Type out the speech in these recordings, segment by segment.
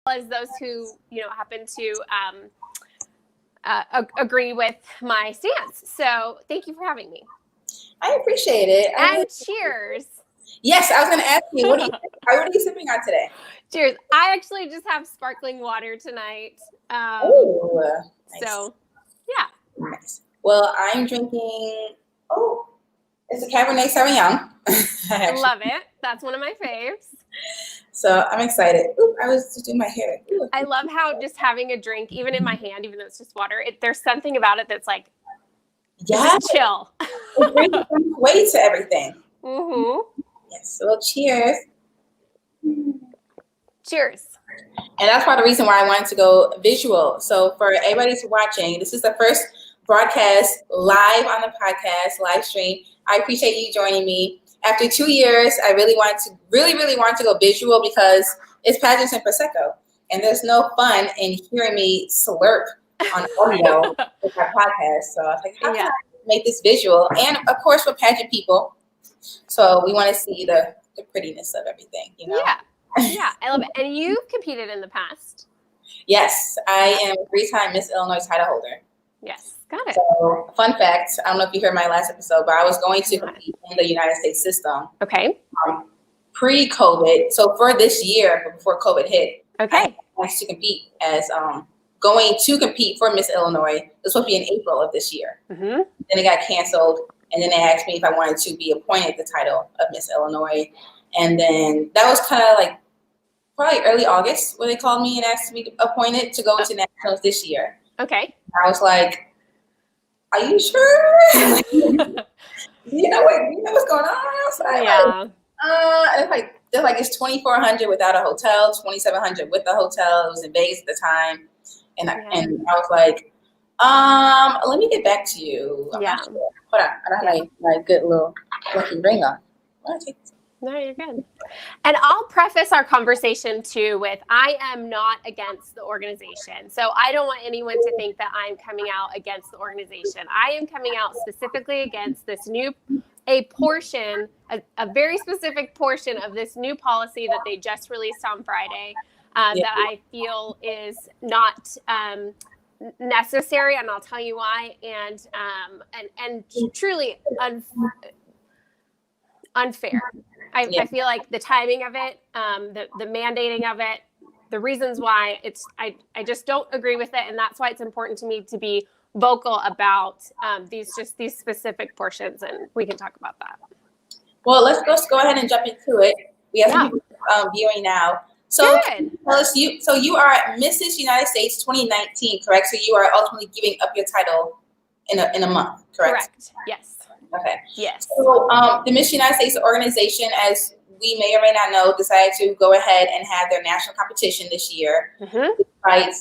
as those who, happen to agree with my stance. So thank you for having me. I appreciate it. And cheers. Yes, I was going to ask you, what are you sipping on today? Cheers. I actually just have sparkling water tonight. Nice. So, yeah. Nice. Well, I'm drinking, it's a Cabernet Sauvignon. I love it. That's one of my faves. So I'm excited. Ooh, I was just doing my hair. Ooh. I love how just having a drink, even in my hand, even though it's just water, there's something about it that's like, just chill. It brings some weight to everything. Mm-hmm. Yes. Well, cheers. Cheers. And that's part of the reason why I wanted to go visual. So for everybody who's watching, this is the first broadcast live on the podcast, live stream. I appreciate you joining me. After 2 years, I really want to go visual because it's Pageants and Prosecco. And there's no fun in hearing me slurp on audio with my podcast. So I was like, how can I make this visual? And of course, we're pageant people. So we want to see the prettiness of everything, Yeah, I love it. And you've competed in the past. Yes, I am a 3-time Miss Illinois title holder. Yes, got it. So, fun fact, I don't know if you heard my last episode, but I was going to compete in the United States system. Okay. Pre-COVID. So for this year, before COVID hit, I was to compete as going to compete for Miss Illinois. This will be in April of this year. Mm-hmm. Then it got canceled, and then they asked me if I wanted to be appointed the title of Miss Illinois. And then that was kind of like probably early August when they called me and asked me to be appointed to go to nationals this year. Okay. I was like, "Are you sure? you know what's going on?" So it's 2,400 without a hotel, 2,700 with a hotel. It was in Vegas at the time, and I was like, let me get back to you. I'm not sure. Hold on, I don't have my good little lucky ring on. No, you're good. And I'll preface our conversation too with, I am not against the organization. So I don't want anyone to think that I'm coming out against the organization. I am coming out specifically against this a very specific portion of this new policy that they just released on Friday that I feel is not necessary, and I'll tell you why, and truly unfair. I feel like the timing of it, the mandating of it, the reasons why I just don't agree with it, and that's why it's important to me to be vocal about these specific portions, and we can talk about that. Well, let's go ahead and jump into it. We have some people viewing now. So tell us, you are Mrs. United States 2019, correct? So you are ultimately giving up your title in a month, correct? Correct. Yes. Okay. Yes. So the Miss United States organization, as we may or may not know, decided to go ahead and have their national competition this year, despite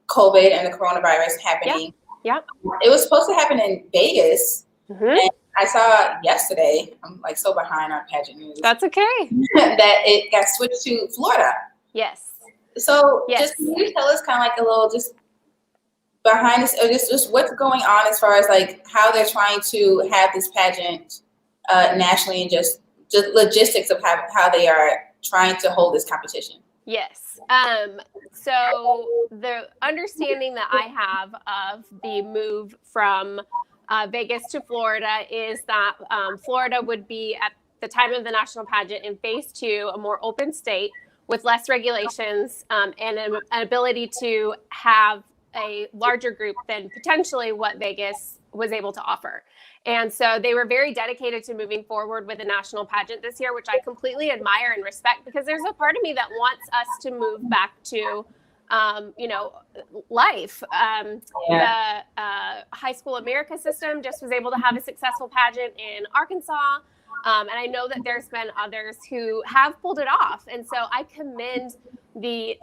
COVID and the coronavirus happening. Yep. It was supposed to happen in Vegas, and I saw yesterday, I'm like so behind on pageant news. That's okay. that it got switched to Florida. Yes. So just can you tell us kind of like a little just behind this, or just what's going on as far as like how they're trying to have this pageant nationally, and just logistics of how they are trying to hold this competition? Yes. So the understanding that I have of the move from Vegas to Florida is that Florida would be, at the time of the national pageant, in phase 2, a more open state with less regulations and an ability to have a larger group than potentially what Vegas was able to offer. And so they were very dedicated to moving forward with a national pageant this year, which I completely admire and respect, because there's a part of me that wants us to move back to, life. The High School America system just was able to have a successful pageant in Arkansas. And I know that there's been others who have pulled it off. And so I commend the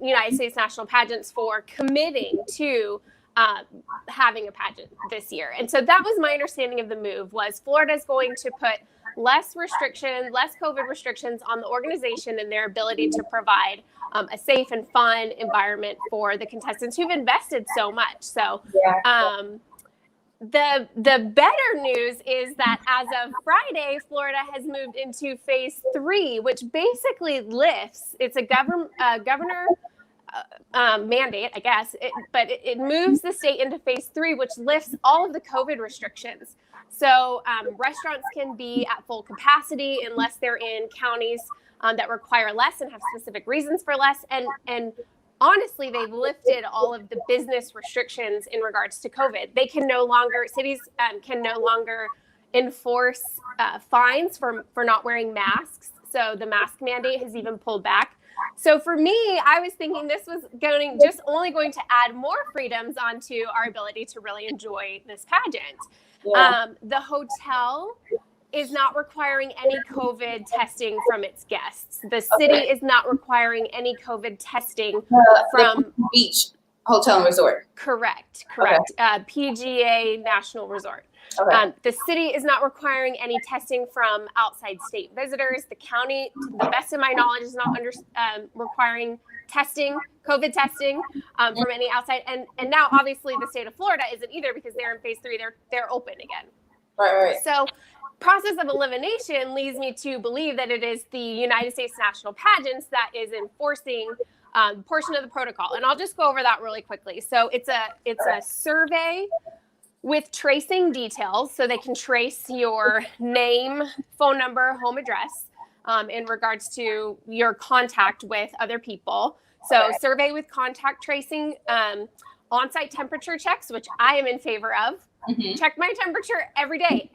United States National Pageants for committing to having a pageant this year. And so that was my understanding of the move, was Florida's going to put less COVID restrictions on the organization and their ability to provide a safe and fun environment for the contestants who've invested so much. So the better news is that as of Friday, Florida has moved into phase 3, which basically lifts. It's a governor mandate, I guess, but it moves the state into phase 3, which lifts all of the COVID restrictions. So restaurants can be at full capacity unless they're in counties that require less and have specific reasons for less. And honestly, they've lifted all of the business restrictions in regards to COVID. They can no longer, cities can no longer enforce fines for not wearing masks. So the mask mandate has even pulled back. So for me, I was thinking this was only going to add more freedoms onto our ability to really enjoy this pageant. Yeah. The hotel is not requiring any COVID testing from its guests. The city is not requiring any COVID testing from beach hotel and resort. Correct. Okay. PGA National Resort. Okay. The city is not requiring any testing from outside state visitors. The county, to the best of my knowledge, is not requiring COVID testing from any outside. And now, obviously, the state of Florida isn't either because they're in phase 3. They're open again. Right. So process of elimination leads me to believe that it is the United States National Pageants that is enforcing portion of the protocol. And I'll just go over that really quickly. So it's a survey with tracing details, so they can trace your name, phone number, home address in regards to your contact with other people. So survey with contact tracing, on-site temperature checks, which I am in favor of. Mm-hmm. Check my temperature every day,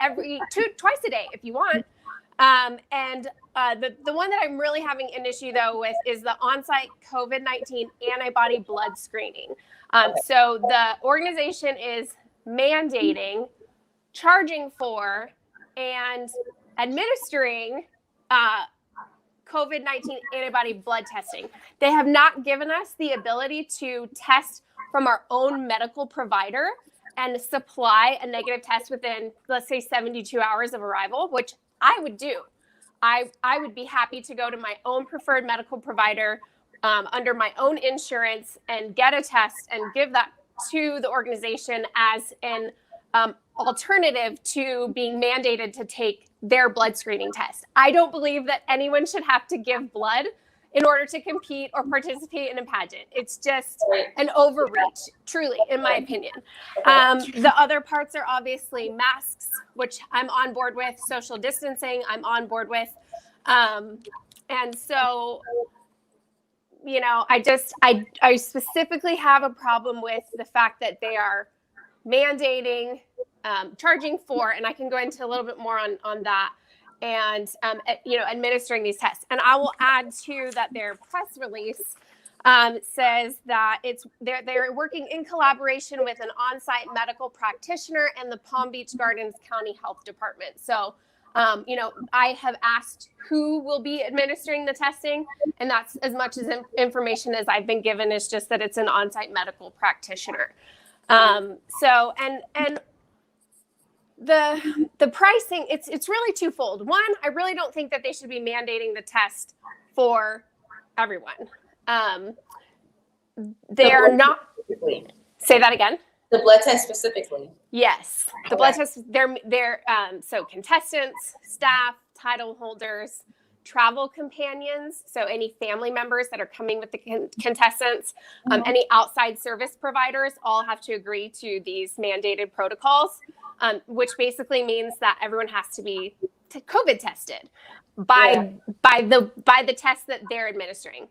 twice a day if you want. And the one that I'm really having an issue though with is the on-site COVID-19 antibody blood screening. So the organization is mandating, charging for, and administering COVID-19 antibody blood testing. They have not given us the ability to test from our own medical provider and supply a negative test within, let's say, 72 hours of arrival, which I would do. I would be happy to go to my own preferred medical provider under my own insurance and get a test and give that to the organization as an alternative to being mandated to take their blood screening test. I don't believe that anyone should have to give blood in order to compete or participate in a pageant. It's just an overreach, truly, in my opinion. The other parts are obviously masks, which I'm on board with, social distancing, I'm on board with. And so, you know, I specifically have a problem with the fact that they are mandating, charging for, and I can go into a little bit more on that, and you know, administering these tests. And I will add too that their press release says that they're working in collaboration with an on-site medical practitioner and the Palm Beach Gardens County Health Department. So, you know, I have asked who will be administering the testing, and that's as much as information as I've been given, is just that it's an on-site medical practitioner. So, and the pricing, it's really twofold. One, I really don't think that they should be mandating the test for everyone. They are not. Say that again. The blood test specifically. Yes, the blood test. They're so contestants, staff, title holders, travel companions. So any family members that are coming with the contestants, any outside service providers, all have to agree to these mandated protocols, which basically means that everyone has to be COVID tested by the test that they're administering.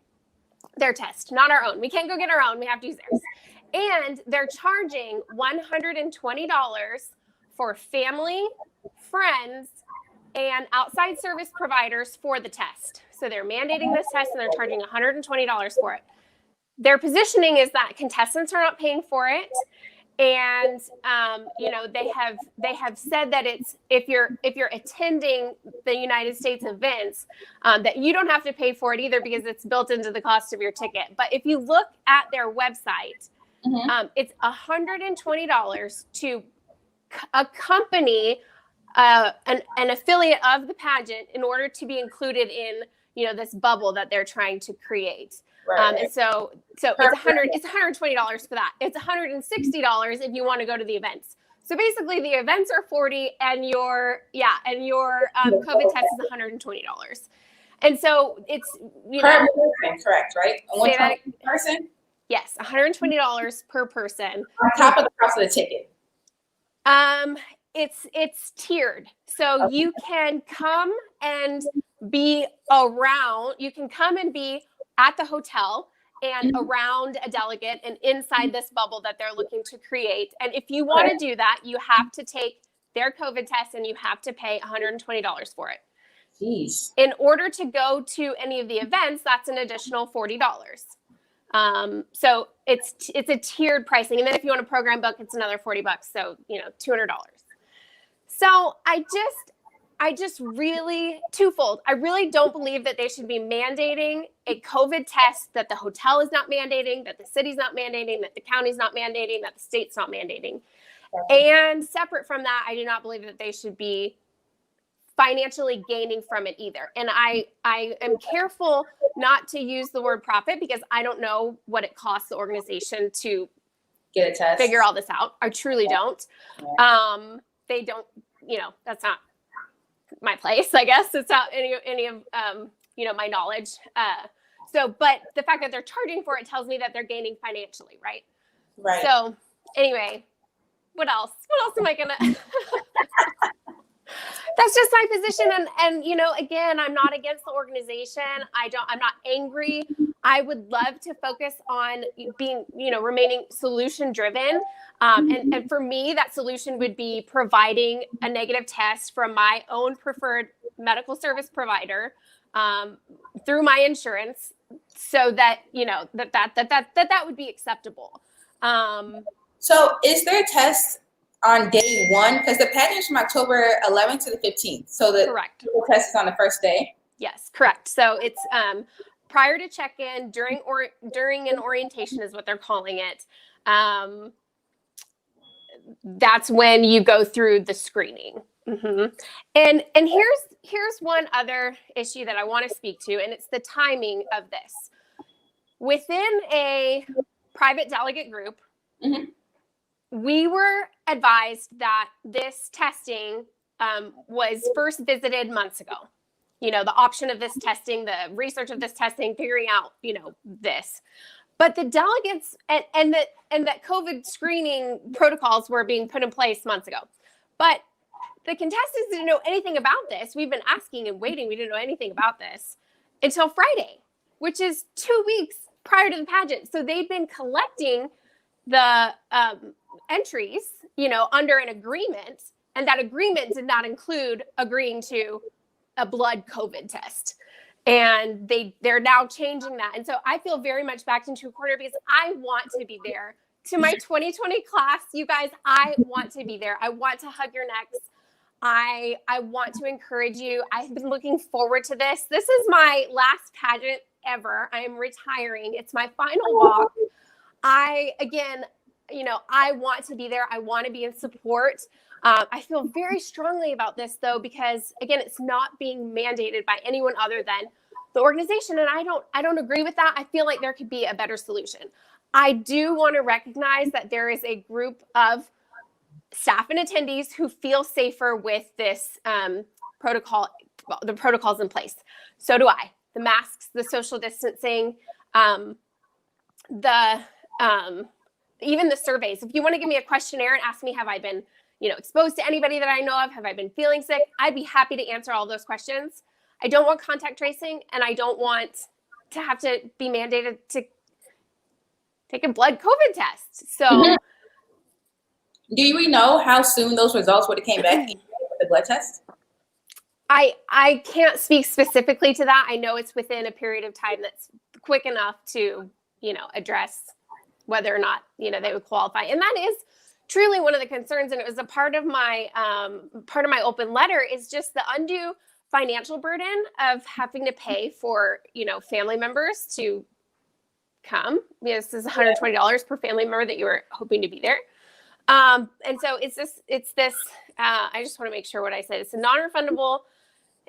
Their test, not our own. We can't go get our own. We have to use theirs. And they're charging $120 for family, friends, and outside service providers for the test. So they're mandating this test and they're charging $120 for it. Their positioning is that contestants are not paying for it. And you know, they have said that it's if you're attending the United States events, that you don't have to pay for it either because it's built into the cost of your ticket. But if you look at their website, it's $120 to accompany an affiliate of the pageant in order to be included in, you know, this bubble that they're trying to create. Right. And so it's $120 for that. It's $160 if you want to go to the events. So basically the events are $40 and your COVID test is $120. And so it's, per person, correct, right? Say that, per person? Yes, $120 per person. On top of the cost of the ticket. It's tiered. So you can come and be around, you can come and be at the hotel and around a delegate and inside this bubble that they're looking to create. And if you want to do that, you have to take their COVID test and you have to pay $120 for it. Jeez. In order to go to any of the events, that's an additional $40. So it's a tiered pricing. And then if you want a program book, it's another $40. So, $200. So I just really twofold. I really don't believe that they should be mandating a COVID test that the hotel is not mandating, that the city's not mandating, that the county's not mandating, that the state's not mandating. And separate from that, I do not believe that they should be financially gaining from it either. And I am careful not to use the word profit because I don't know what it costs the organization to get a test, figure all this out. I truly don't. They don't, that's not my place, I guess. It's not any of, my knowledge. But the fact that they're charging for it tells me that they're gaining financially, right? Right. So anyway, what else? What else am I gonna? That's just my position. And again, I'm not against the organization. I'm not angry. I would love to focus on being, remaining solution driven. And for me, that solution would be providing a negative test from my own preferred medical service provider through my insurance so that, that would be acceptable. So is there a test on day one? Because the pageant is from October 11th to the 15th. So the test is on the first day? Yes, correct. So it's prior to check-in, during an orientation is what they're calling it. That's when you go through the screening. Mm-hmm. And here's one other issue that I want to speak to, and it's the timing of this. Within a private delegate group, we were advised that this testing was first visited months ago. The option of this testing, the research of this testing, figuring out, this. But the delegates and that COVID screening protocols were being put in place months ago. But the contestants didn't know anything about this. We've been asking and waiting. We didn't know anything about this until Friday, which is 2 weeks prior to the pageant. So they've been collecting the entries, under an agreement, and that agreement did not include agreeing to a blood COVID test. And they're now changing that. And so I feel very much backed into a corner because I want to be there. To my 2020 class, you guys, I want to be there. I want to hug your necks. I want to encourage you. I've been looking forward to this. This is my last pageant ever. I am retiring. It's my final walk. I want to be there. I want to be in support. I feel very strongly about this, though, because, again, it's not being mandated by anyone other than the organization. And I don't agree with that. I feel like there could be a better solution. I do want to recognize that there is a group of staff and attendees who feel safer with this protocol, the protocols in place. So do I. The masks, the social distancing, even the surveys. If you want to give me a questionnaire and ask me, have I been, exposed to anybody that I know of? Have I been feeling sick? I'd be happy to answer all those questions. I don't want contact tracing, and I don't want to have to be mandated to take a blood COVID test. So do we know how soon those results would have came back with the blood test? I can't speak specifically to that. I know it's within a period of time that's quick enough to, address whether or not, they would qualify. And that is truly one of the concerns. And it was a part of my open letter is just the undue financial burden of having to pay for, family members to come. This is $120 per family member that you were hoping to be there. And so it's this, I just want to make sure what I said. It's a non-refundable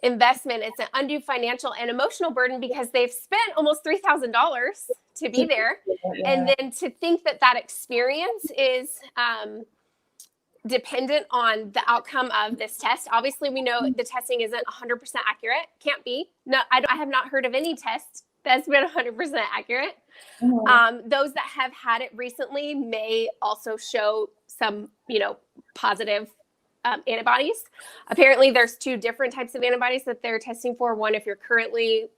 investment. It's an undue financial and emotional burden because they've spent almost $3,000 to be there. Yeah. And then to think that experience is dependent on the outcome of this test. Obviously, we know the testing isn't 100% accurate. Can't be. No, I have not heard of any test that's been 100% accurate. Those that have had it recently may also show some, positive antibodies. Apparently, there's 2 different types of antibodies that they're testing for. One, if you're currently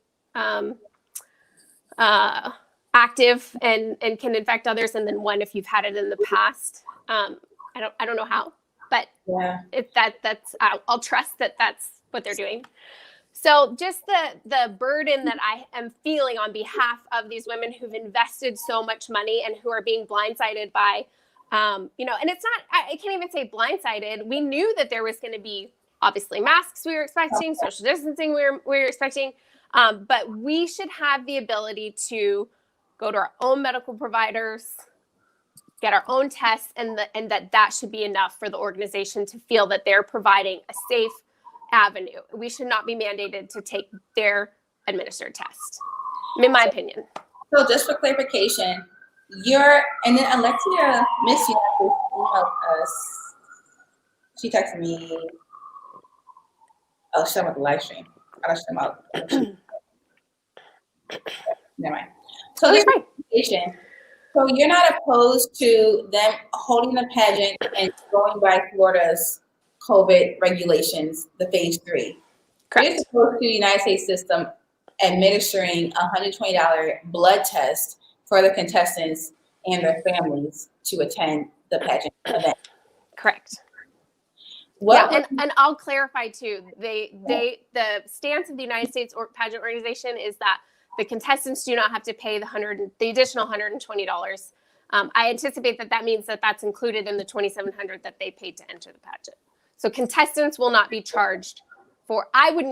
active and can infect others, and then one if you've had it in the past. I don't know how, but if that's I'll trust that that's what they're doing. So just the burden that I am feeling on behalf of these women who've invested so much money and who are being blindsided by, and it's not, I can't even say blindsided. We knew that there was going to be obviously masks we were expecting, social distancing we were expecting, but we should have the ability to go to our own medical providers, get our own tests, and that should be enough for the organization to feel that they're providing a safe avenue. We should not be mandated to take their administered test, in my opinion. So just for clarification, and then Alexia, Miss United, emailed us. She texted me. Oh, she's talking about the live stream. I'll shut them out. Never mind. So this clarification. So you're not opposed to them holding the pageant and going by Florida's COVID regulations, the phase 3. Correct. You're opposed to the United States system administering a $120 blood test for the contestants and their families to attend the pageant event. Correct. And I'll clarify too. The stance of the United States pageant organization is that the contestants do not have to pay the additional $120. I anticipate that means that that's included in the $2,700 that they paid to enter the pageant. So contestants will not be charged for. I would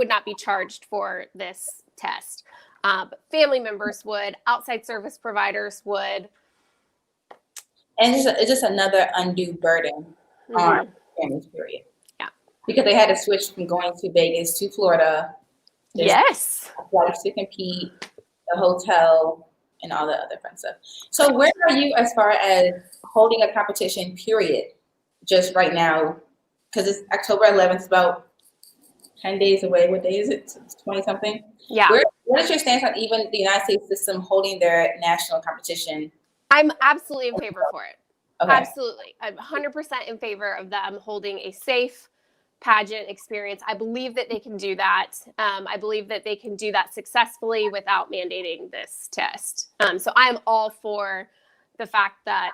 not be charged for this test. But family members would, outside service providers would. And it's just another undue burden on families, period. Yeah. Because they had to switch from going to Vegas to Florida. Yes. Flights to compete, the hotel, and all the other fun stuff. So where are you as far as holding a competition, period, just right now? Because it's October 11th, it's about 10 days away. What day is it? 20-something? Yeah. What is your stance on even the United States system holding their national competition? I'm absolutely in favor for it. Okay. Absolutely. I'm 100% in favor of them holding a safe pageant experience. I believe that they can do that. I believe that they can do that successfully without mandating this test. So I'm all for the fact that,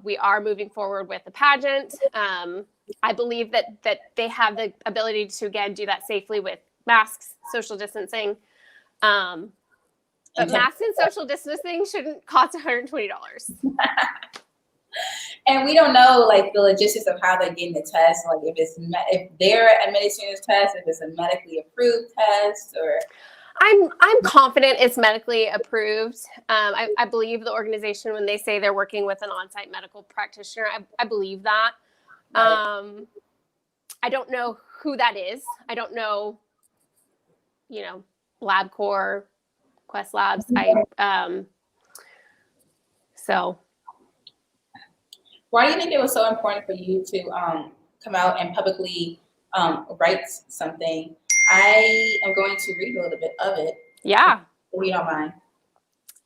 we are moving forward with the pageant. I believe that they have the ability to, again, do that safely with masks, social distancing. But masks and social distancing shouldn't cost $120. And we don't know like the logistics of how they're getting the test, like if they're administering this test, if it's a medically approved test, or. I'm confident it's medically approved. I believe the organization when they say they're working with an on-site medical practitioner. I believe that. Right. I don't know who that is. I don't know, LabCorp, Quest Labs. So. Why do you think it was so important for you to come out and publicly write something? I am going to read a little bit of it. Yeah. If you don't mind.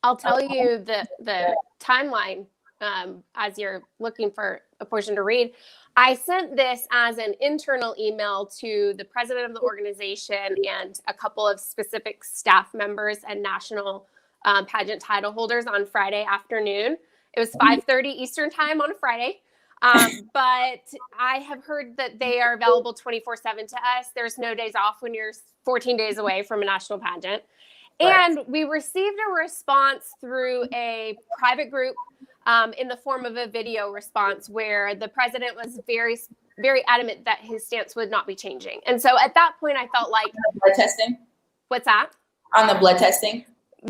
I'll tell you the timeline as you're looking for a portion to read. I sent this as an internal email to the president of the organization and a couple of specific staff members and national pageant title holders on Friday afternoon. It was 5:30 Eastern time on a Friday. But I have heard that they are available 24/7 to us. There's no days off when you're 14 days away from a national pageant. Right. And we received a response through a private group in the form of a video response where the president was very, very adamant that his stance would not be changing. And so at that point, I felt like— blood testing? What's that? On the blood testing?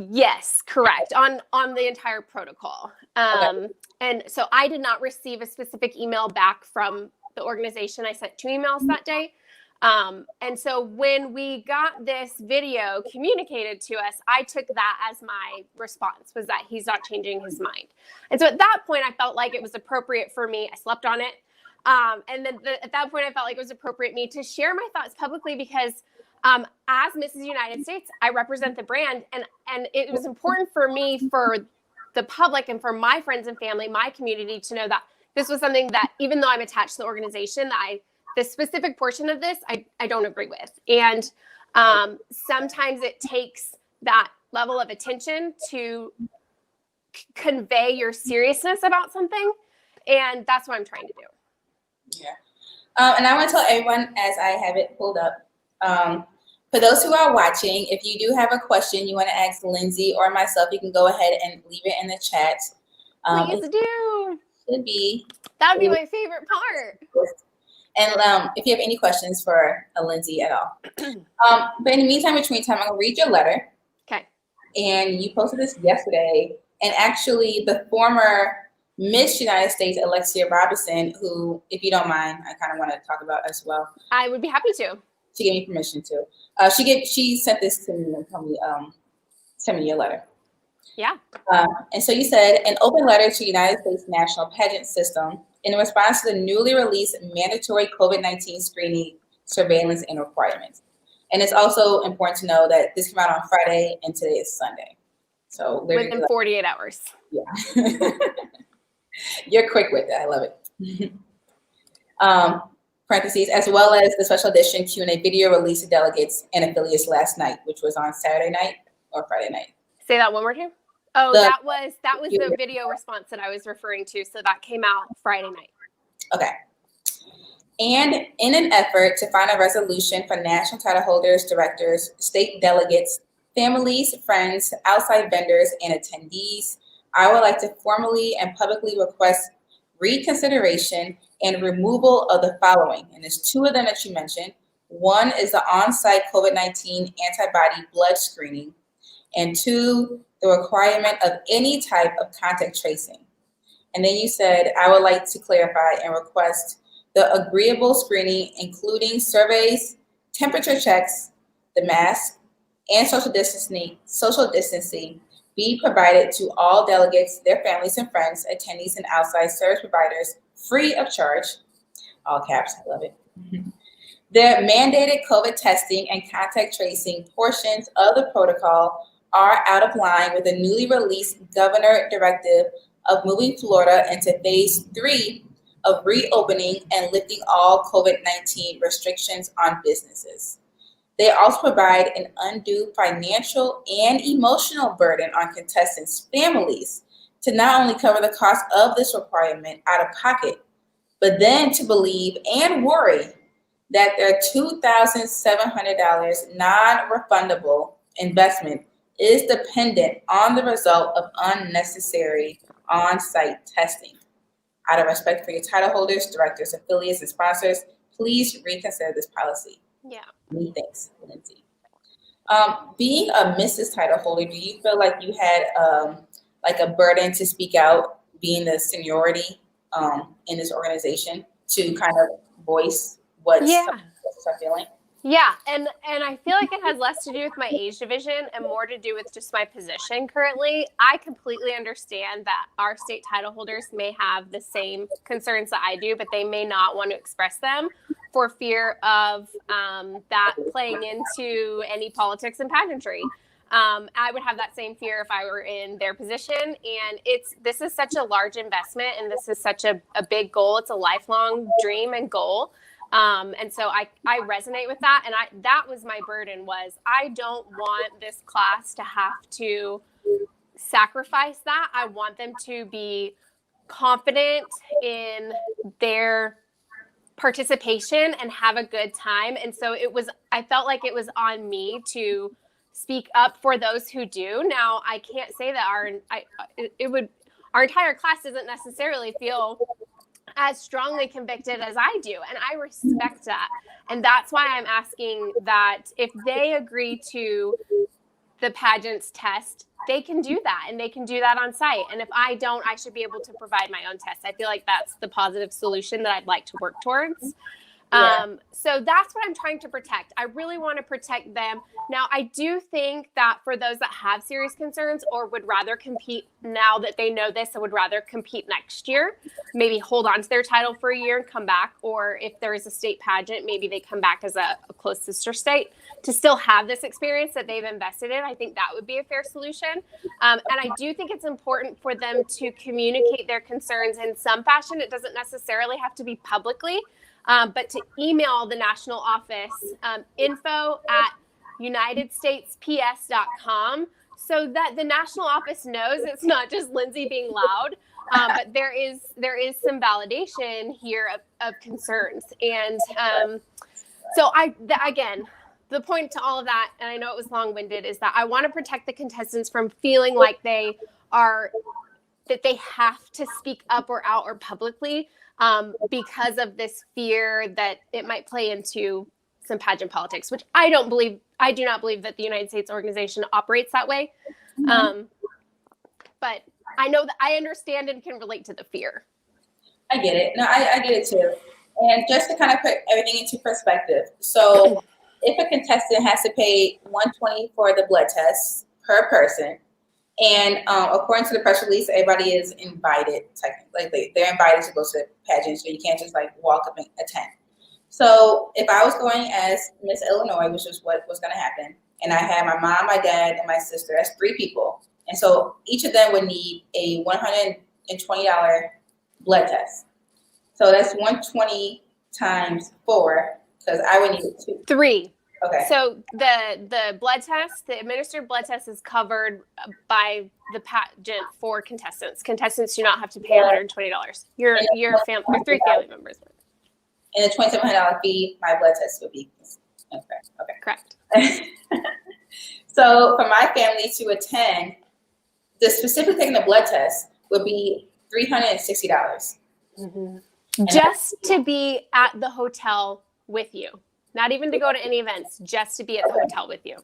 Yes, correct. On the entire protocol. Okay. And so I did not receive a specific email back from the organization. I sent 2 emails that day. And so when we got this video communicated to us, I took that as my response, was that he's not changing his mind. And so at that point, I felt like it was appropriate for me. I slept on it. And then at that point, I felt like it was appropriate me to share my thoughts publicly because as Mrs. United States, I represent the brand. And it was important for me, for the public and for my friends and family, my community, to know that this was something that, even though I'm attached to the organization, that this specific portion of this, I don't agree with. And sometimes it takes that level of attention to convey your seriousness about something. And that's what I'm trying to do. Yeah. And I want to tell everyone, as I have it pulled up, for those who are watching, if you do have a question you want to ask Lindsay or myself, you can go ahead and leave it in the chat. Please do. Should be. That would be my favorite part. And if you have any questions for Lindsay at all. But in the meantime, between time, I'm going to read your letter. Okay. And you posted this yesterday. And actually, the former Miss United States, Alexia Robinson, who, if you don't mind, I kind of want to talk about as well. I would be happy to. She gave me permission to. She sent this to me and told me, send me your letter. Yeah. And so you said, an open letter to United States National Pageant System in response to the newly released mandatory COVID-19 screening, surveillance, and requirements. And it's also important to know that this came out on Friday and today is Sunday. So within 48 hours. Yeah. You're quick with that. I love it. Parentheses, as well as the special edition Q&A video released to delegates and affiliates last night, which was on Saturday night or Friday night. Say that one more time. Oh, that was the video response that I was referring to. So that came out Friday night. Okay. And in an effort to find a resolution for national title holders, directors, state delegates, families, friends, outside vendors, and attendees, I would like to formally and publicly request reconsideration and removal of the following. And there's two of them that you mentioned. One is the on-site COVID-19 antibody blood screening. And two, the requirement of any type of contact tracing. And then you said, I would like to clarify and request the agreeable screening, including surveys, temperature checks, the mask, and social distancing be provided to all delegates, their families and friends, attendees, and outside service providers free of charge. All caps, I love it. The mandated COVID testing and contact tracing portions of the protocol are out of line with the newly released governor directive of moving Florida into phase 3 of reopening and lifting all COVID-19 restrictions on businesses. They also provide an undue financial and emotional burden on contestants' families to not only cover the cost of this requirement out of pocket, but then to believe and worry that their $2,700 non-refundable investment is dependent on the result of unnecessary on-site testing. Out of respect for your title holders, directors, affiliates, and sponsors, please reconsider this policy. Yeah. Many thanks, Lindsay. Being a Mrs. title holder, do you feel like you had like a burden to speak out, being the seniority in this organization, to kind of voice what some are feeling? Yeah, and I feel like it has less to do with my age division and more to do with just my position currently. I completely understand that our state title holders may have the same concerns that I do, but they may not want to express them for fear of that playing into any politics and pageantry. I would have that same fear if I were in their position. And this is such a large investment, and this is such a big goal. It's a lifelong dream and goal. And so I resonate with that. And that was my burden, was I don't want this class to have to sacrifice that. I want them to be confident in their participation and have a good time. And so I felt like it was on me to speak up for those who do. Now, I can't say that our entire class doesn't necessarily feel as strongly convicted as I do. And I respect that. And that's why I'm asking that if they agree to the Pageants test, they can do that, and they can do that on site. And if I don't, I should be able to provide my own test. I feel like that's the positive solution that I'd like to work towards. So that's what I'm trying to protect. I really want to protect them. Now, I do think that for those that have serious concerns or would rather compete now that they know this and would rather compete next year, maybe hold on to their title for a year and come back. Or if there is a state pageant, maybe they come back as a close sister state to still have this experience that they've invested in. I think that would be a fair solution. And I do think it's important for them to communicate their concerns in some fashion. It doesn't necessarily have to be publicly. But to email the national office, info@unitedstatesps.com, so that the national office knows it's not just Lindsay being loud, but there is some validation here of concerns. And so again, the point to all of that, and I know it was long-winded, is that I want to protect the contestants from feeling like that they have to speak up or out or publicly, because of this fear that it might play into some pageant politics, which I do not believe that the United States organization operates that way. But I know that I understand and can relate to the fear. I get it. No, I get it too. And just to kind of put everything into perspective. So if a contestant has to pay $120 for the blood test per person, and according to the press release, everybody is invited. Technically, they're invited to go to the pageant, so you can't just walk up and attend. So if I was going as Miss Illinois, which is what was going to happen, and I had my mom, my dad, and my sister, that's 3 people, and so each of them would need a $120 blood test. So that's 120 times 4, because I would need 2. 3. Okay. So the blood test, the administered blood test, is covered by the pageant for contestants. Contestants do not have to pay $120. Your 3 family members. And the $2,700 fee, my blood test would be. Okay. Correct. So for my family to attend, the specific taking the blood test would be $360. Mm-hmm. Just to be at the hotel with you. Not even to go to any events, just to be at the hotel with you.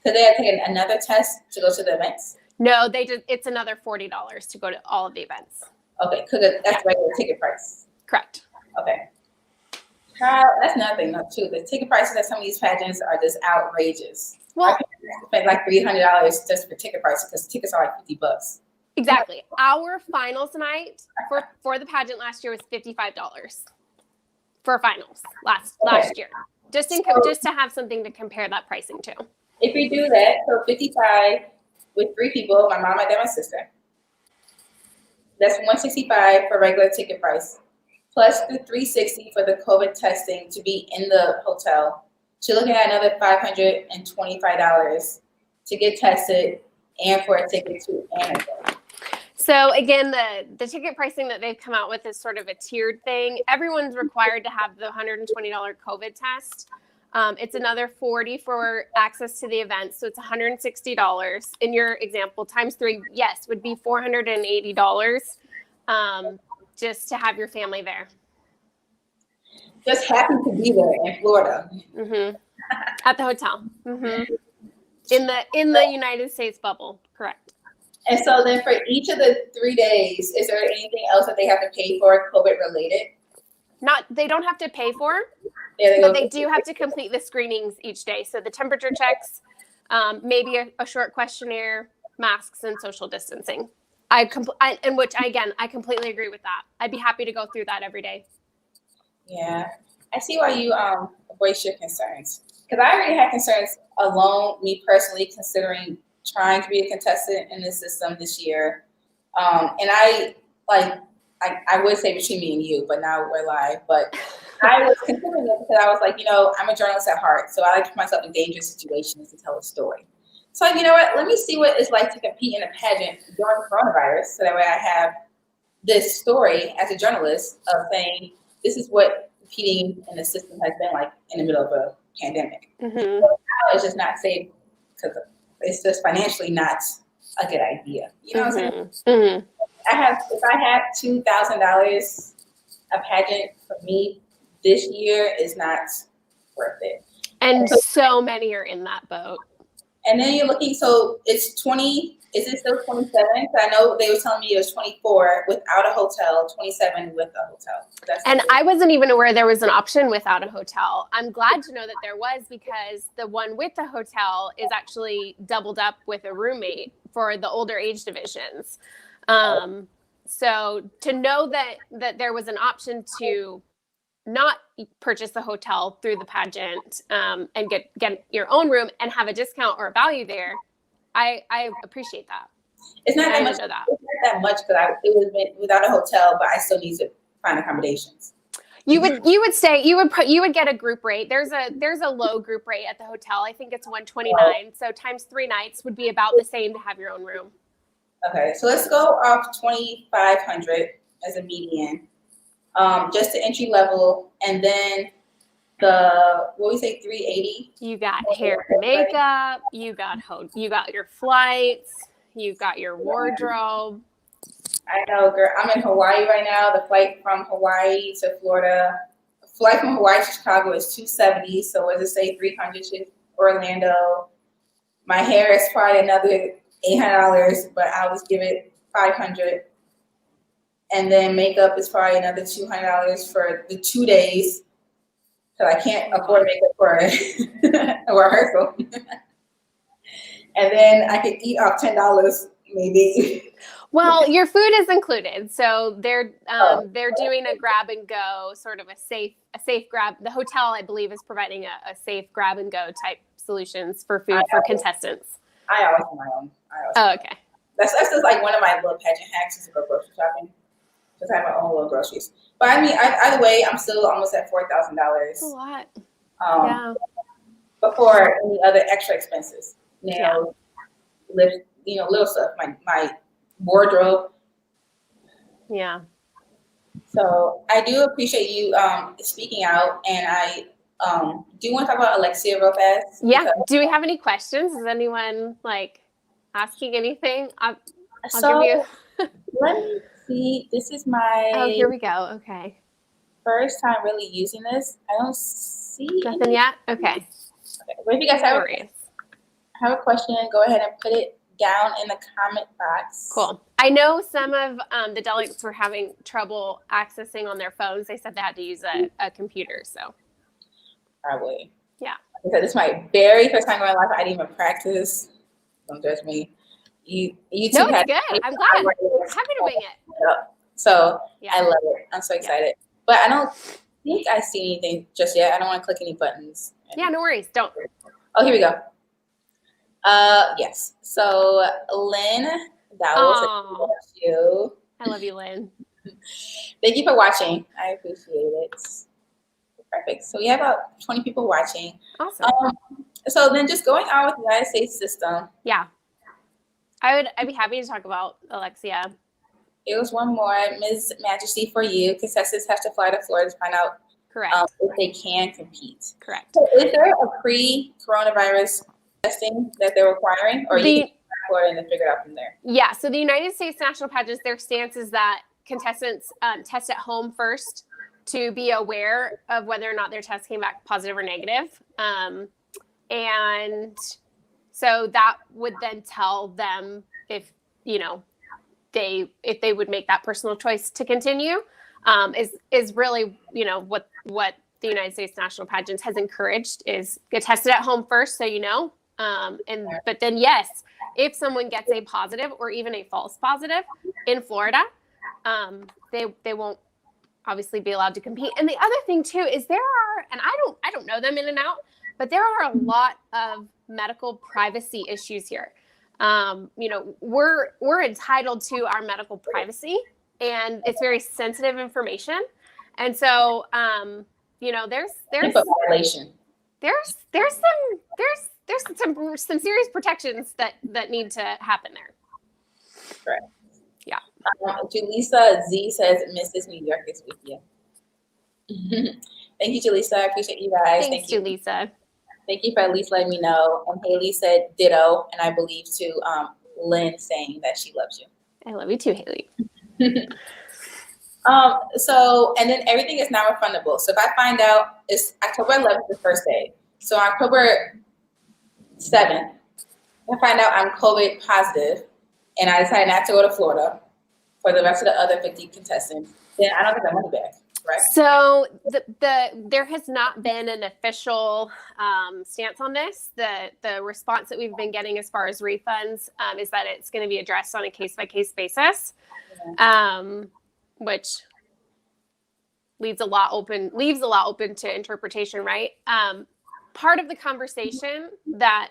So they have taken another test to go to the events? No, it's another $40 to go to all of the events. Okay, because that's regular ticket price. Correct. Okay. That's another thing, though, too. The ticket prices at some of these pageants are just outrageous. Well, I spent $300 just for ticket prices because tickets are $50. Exactly. Our finals night for the pageant last year was $55 for finals last year. Just to have something to compare that pricing to. If we do that, so 55 with 3 people, my mom, my dad, my sister, that's $165 for regular ticket price, plus the $360 for the COVID testing to be in the hotel. So you're looking at another $525 to get tested and for a ticket to Anna. So again, the ticket pricing that they've come out with is sort of a tiered thing. Everyone's required to have the $120 COVID test. It's another $40 for access to the event, so it's $160. In your example, times 3, yes, would be $480 just to have your family there. Just happy to be there in Florida. Mm-hmm. At the hotel. Mm-hmm. In the United States bubble, correct. And so then for each of the 3 days, is there anything else that they have to pay for COVID related? They don't have to pay for, Yeah, but they do have to complete the screenings each day. So the temperature checks, maybe a short questionnaire, masks, and social distancing. I completely agree with that. I'd be happy to go through that every day. Yeah, I see why you voice your concerns. Because I already had concerns alone, me personally, considering trying to be a contestant in this system this year. And I would say between me and you, but now we're live. But I was considering it because I was like, I'm a journalist at heart. So I like to put myself in dangerous situations to tell a story. So you know what? Let me see what it's like to compete in a pageant during coronavirus. So that way I have this story as a journalist of saying, this is what competing in the system has been like in the middle of a pandemic. Mm-hmm. So now it's just not safe because it's just financially not a good idea. You know what I'm saying? Mm-hmm. If I have $2,000, a pageant for me this year is not worth it. And so many are in that boat. And then you're looking, so it's 20, is it still 27? I know they were telling me it was 24 without a hotel, 27 with a hotel. And I wasn't even aware there was an option without a hotel. I'm glad to know that there was, because the one with the hotel is actually doubled up with a roommate for the older age divisions. So to know that there was an option to not purchase the hotel through the pageant and get your own room and have a discount or a value there, I appreciate that. It's not that much. It's not that much because it would have been without a hotel, but I still need to find accommodations. You would get a group rate. There's a low group rate at the hotel. I think it's $129. So times 3 nights would be about the same to have your own room. Okay, so let's go off 2,500 as a median. Just the entry level, and then what we say 380. You got hair and makeup, you got your flights, you got your wardrobe. I know, girl. I'm in Hawaii right now. The flight from Hawaii to Florida, flight from Hawaii to Chicago is $270. So what does it say? $300 to Orlando. My hair is probably another $800, but I'll just give it $500. And then makeup is probably another $200 for the 2 days. So I can't afford makeup for a rehearsal. And then I could eat off $10 maybe. Well, your food is included, so they're doing a grab and go, sort of a safe grab. The hotel, I believe, is providing a safe grab and go type solutions for food for contestants. I always do my own. Okay. That's just like one of my little pageant hacks is to go grocery shopping. Just have my own little groceries. But I mean, either way, I'm still almost at $4,000. That's a lot. Yeah. Before any other extra expenses, nails, lips, little stuff, my wardrobe. Yeah. So I do appreciate you speaking out, and I do want to talk about Alexia real fast. Yeah. Do we have any questions? Is anyone asking anything? I'll give you. Let me see. This is my. Oh, here we go. Okay. First time really using this. I don't see nothing yet. Okay. But if you guys have a question, go ahead and put it down in the comment box. Cool. I know some of the delegates were having trouble accessing on their phones. They said they had to use a computer. So. Probably. Yeah. Because this is my very first time in my life. I didn't even practice. Don't judge me. You no, it's good. I'm glad. I'm happy to wing it. So I love it. I'm so excited. Yeah. But I don't think I see anything just yet. I don't want to click any buttons. Yeah, no worries. Don't. Oh, here we go. Yes. So Lynn, that was you. I love you, Lynn. Thank you for watching. I appreciate it. Perfect. So we have about 20 people watching. Awesome. So then just going on with the United States system. Yeah. I'd be happy to talk about Alexia. It was one more, Ms. Majesty, for you. Contestants have to fly to Florida to find out if they can compete. Correct. So is there a pre-coronavirus testing that they're requiring, or you can Florida and figure it out from there? Yeah. So the United States National Pageants, their stance is that contestants test at home first to be aware of whether or not their test came back positive or negative. And so that would then tell them if they would make that personal choice to continue. Is really what the United States National Pageants has encouraged is get tested at home first, so but then yes, if someone gets a positive or even a false positive in Florida, they won't obviously be allowed to compete. And the other thing too is there are, and I don't know them in and out, but there are a lot of medical privacy issues here. We're entitled to our medical privacy, and it's very sensitive information. And so, there's violation. There's some serious protections that need to happen there. Correct. Yeah. Julissa Z says, Mrs. New York is with you. Thank you, Julissa. I appreciate you guys. Thanks, Julissa. Thank you for at least letting me know. And Haley said ditto, and I believe to Lynn saying that she loves you. I love you too, Haley. So, and then everything is now refundable. So if I find out it's October 11th, the first day. So October 7th, I find out I'm COVID positive and I decide not to go to Florida for the rest of the other 50 contestants, then I don't get my money back, correct? So there has not been an official stance on this. The response that we've been getting as far as refunds is that it's going to be addressed on a case-by-case basis, which leaves a lot open to interpretation, right? Part of the conversation that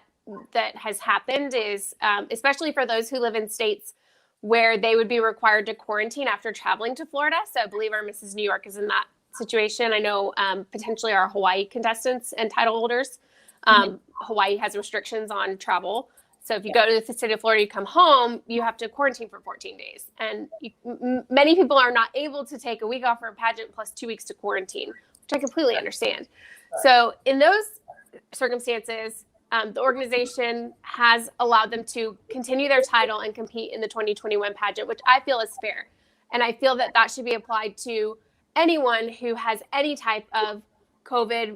has happened is, especially for those who live in states where they would be required to quarantine after traveling to Florida. So I believe our Mrs. New York is in that situation. I know potentially our Hawaii contestants and title holders. Hawaii has restrictions on travel. So if you go to the city of Florida, you come home, you have to quarantine for 14 days. And many people are not able to take a week off for a pageant plus 2 weeks to quarantine, which I completely understand. So in those circumstances, the organization has allowed them to continue their title and compete in the 2021 pageant, which I feel is fair. And I feel that that should be applied to anyone who has any type of COVID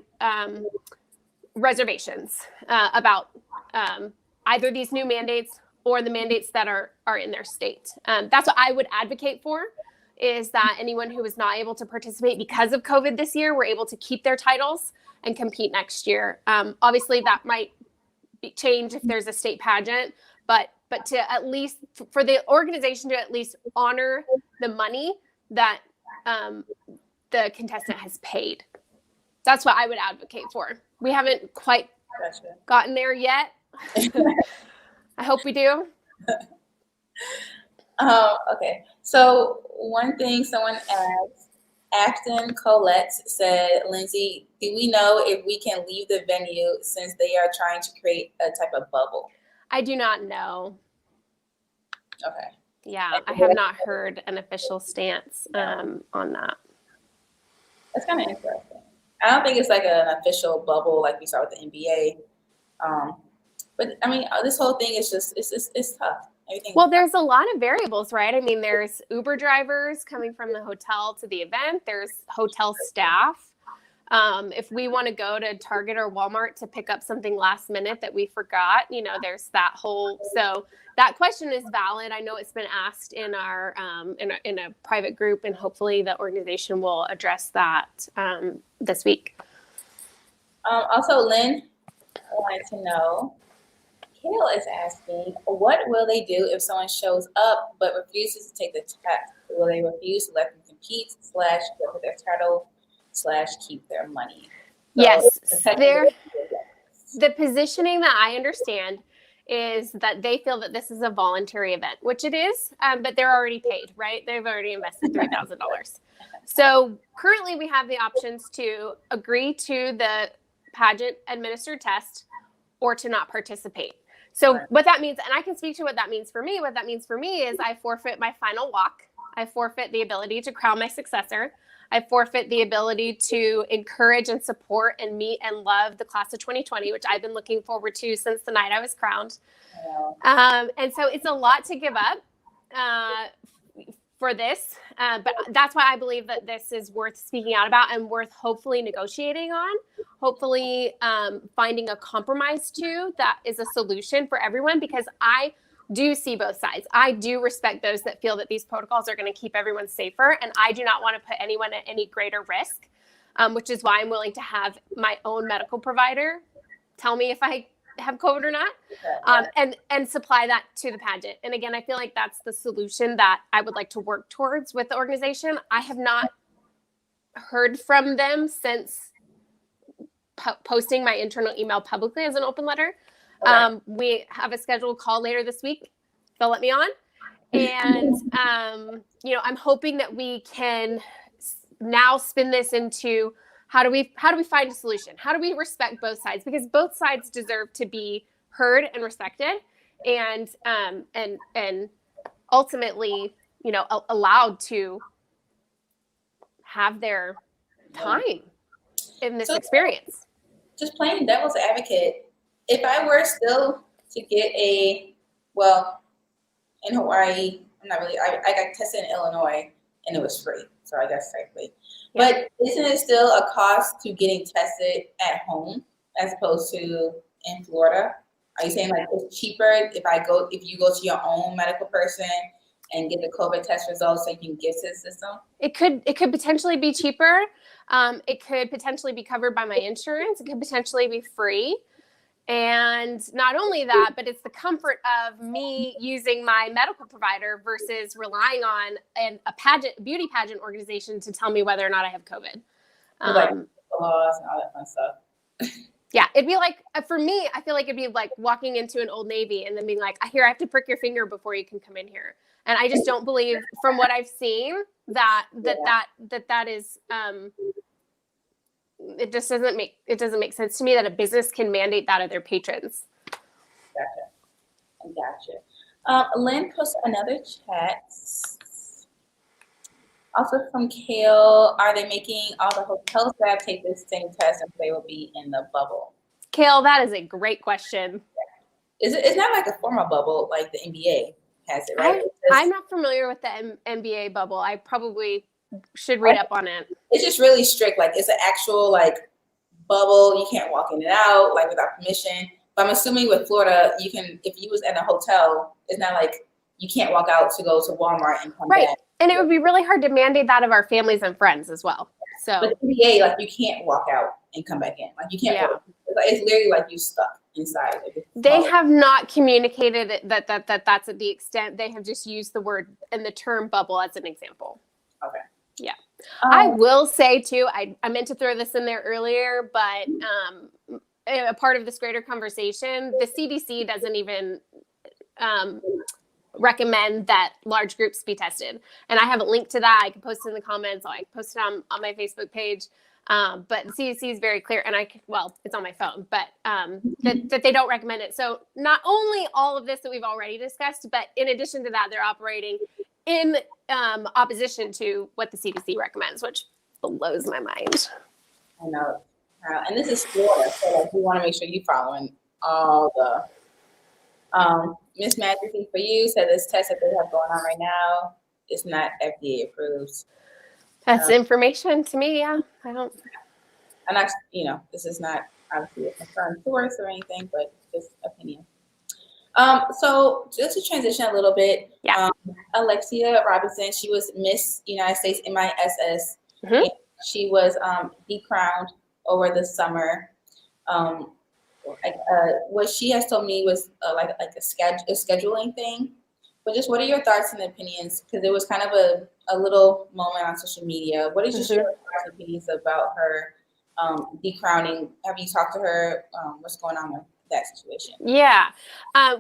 reservations about either these new mandates or the mandates that are in their state. That's what I would advocate for, is that anyone who was not able to participate because of COVID this year were able to keep their titles and compete next year. Obviously, that might change if there's a state pageant, but to at least, for the organization to at least honor the money that the contestant has paid. That's what I would advocate for. We haven't quite gotten there yet. I hope we do. Okay. So one thing someone asked, Afton Colette said, Lindsay, do we know if we can leave the venue since they are trying to create a type of bubble? I do not know. Okay. Yeah, I have not heard an official stance on that. That's kind of interesting. I don't think it's like an official bubble like we saw with the NBA. But I mean, this whole thing is just, it's tough. Well, there's a lot of variables, right? I mean, there's Uber drivers coming from the hotel to the event. There's hotel staff. If we want to go to Target or Walmart to pick up something last minute that we forgot, there's that whole. So that question is valid. I know it's been asked in our in a private group, and hopefully the organization will address that this week. Also, Lynn wanted to know. Kale is asking, what will they do if someone shows up but refuses to take the test? Will they refuse to let them compete / go for their title / keep their money? So yes, the positioning that I understand is that they feel that this is a voluntary event, which it is, but they're already paid, right? They've already invested $3,000. So currently we have the options to agree to the pageant administered test or to not participate. So what that means, and I can speak to what that means for me. What that means for me is I forfeit my final walk. I forfeit the ability to crown my successor. I forfeit the ability to encourage and support and meet and love the class of 2020, which I've been looking forward to since the night I was crowned. And so it's a lot to give up for this, but that's why I believe that this is worth speaking out about and worth hopefully negotiating on, hopefully finding a compromise to that is a solution for everyone, because I do see both sides. I do respect those that feel that these protocols are going to keep everyone safer, and I do not want to put anyone at any greater risk, which is why I'm willing to have my own medical provider tell me if I have COVID or not, and supply that to the pageant. And again, I feel like that's the solution that I would like to work towards with the organization. I have not heard from them since posting my internal email publicly as an open letter. We have a scheduled call later this week. They'll let me on. And, I'm hoping that we can now spin this into how do we find a solution? How do we respect both sides? Because both sides deserve to be heard and respected, and ultimately, allowed to have their time in this experience. Just playing devil's advocate, if I were still to get in Hawaii, I'm not really. I got tested in Illinois and it was free, so I guess technically. Yeah. But isn't it still a cost to getting tested at home as opposed to in Florida? Are you saying like it's cheaper if you go to your own medical person and get the COVID test results so you can give to the system? It could potentially be cheaper. It could potentially be covered by my insurance. It could potentially be free. And not only that, but it's the comfort of me using my medical provider versus relying on a beauty pageant organization to tell me whether or not I have COVID. Like laws and all that fun stuff. Yeah, it'd be like, for me, I feel like it'd be like walking into an Old Navy and then being like, here, I have to prick your finger before you can come in here. And I just don't believe, from what I've seen, that is, it just doesn't make sense to me that a business can mandate that of their patrons. Gotcha. Lynn posted another chat. Also from Kale, are they making all the hotel staff take this same test and they will be in the bubble? Kale, that is a great question. It's not like a formal bubble like the NBA has it, right? I'm not familiar with the NBA bubble. I probably should read up on it. It's just really strict. Like it's an actual like bubble. You can't walk in and out like without permission. But I'm assuming with Florida, you can, if you was in a hotel, it's not like you can't walk out to go to Walmart and come back. And it would be really hard to mandate that of our families and friends as well. So, but the NBA, like you can't walk out and come back in. Like you can't. Yeah. It's literally like you stuck inside. They have not communicated that that's at the extent. They have just used the word and the term bubble as an example. Okay. Yeah. I will say too, I meant to throw this in there earlier, but a part of this greater conversation, the CDC doesn't even recommend that large groups be tested. And I have a link to that. I can post it in the comments. I can post it on my Facebook page. But the CDC is very clear, and it's on my phone, but that they don't recommend it. So not only all of this that we've already discussed, but in addition to that, they're operating in opposition to what the CDC recommends, which blows my mind. I know. And this is Florida, so like we want to make sure you're following all the Miss Magic for you said this test that they have going on right now is not FDA approved. That's information to me. Yeah, I don't. And I, this is not obviously a confirmed source or anything, but just opinion. So just to transition a little bit, Alexia Robinson, she was Miss United States MISS. Mm-hmm. She was decrowned over the summer. What she has told me was like a scheduling thing. But just what are your thoughts and opinions? Because it was kind of a little moment on social media. What is just your thoughts and opinions about her decrowning? Have you talked to her? What's going on with that situation? Yeah,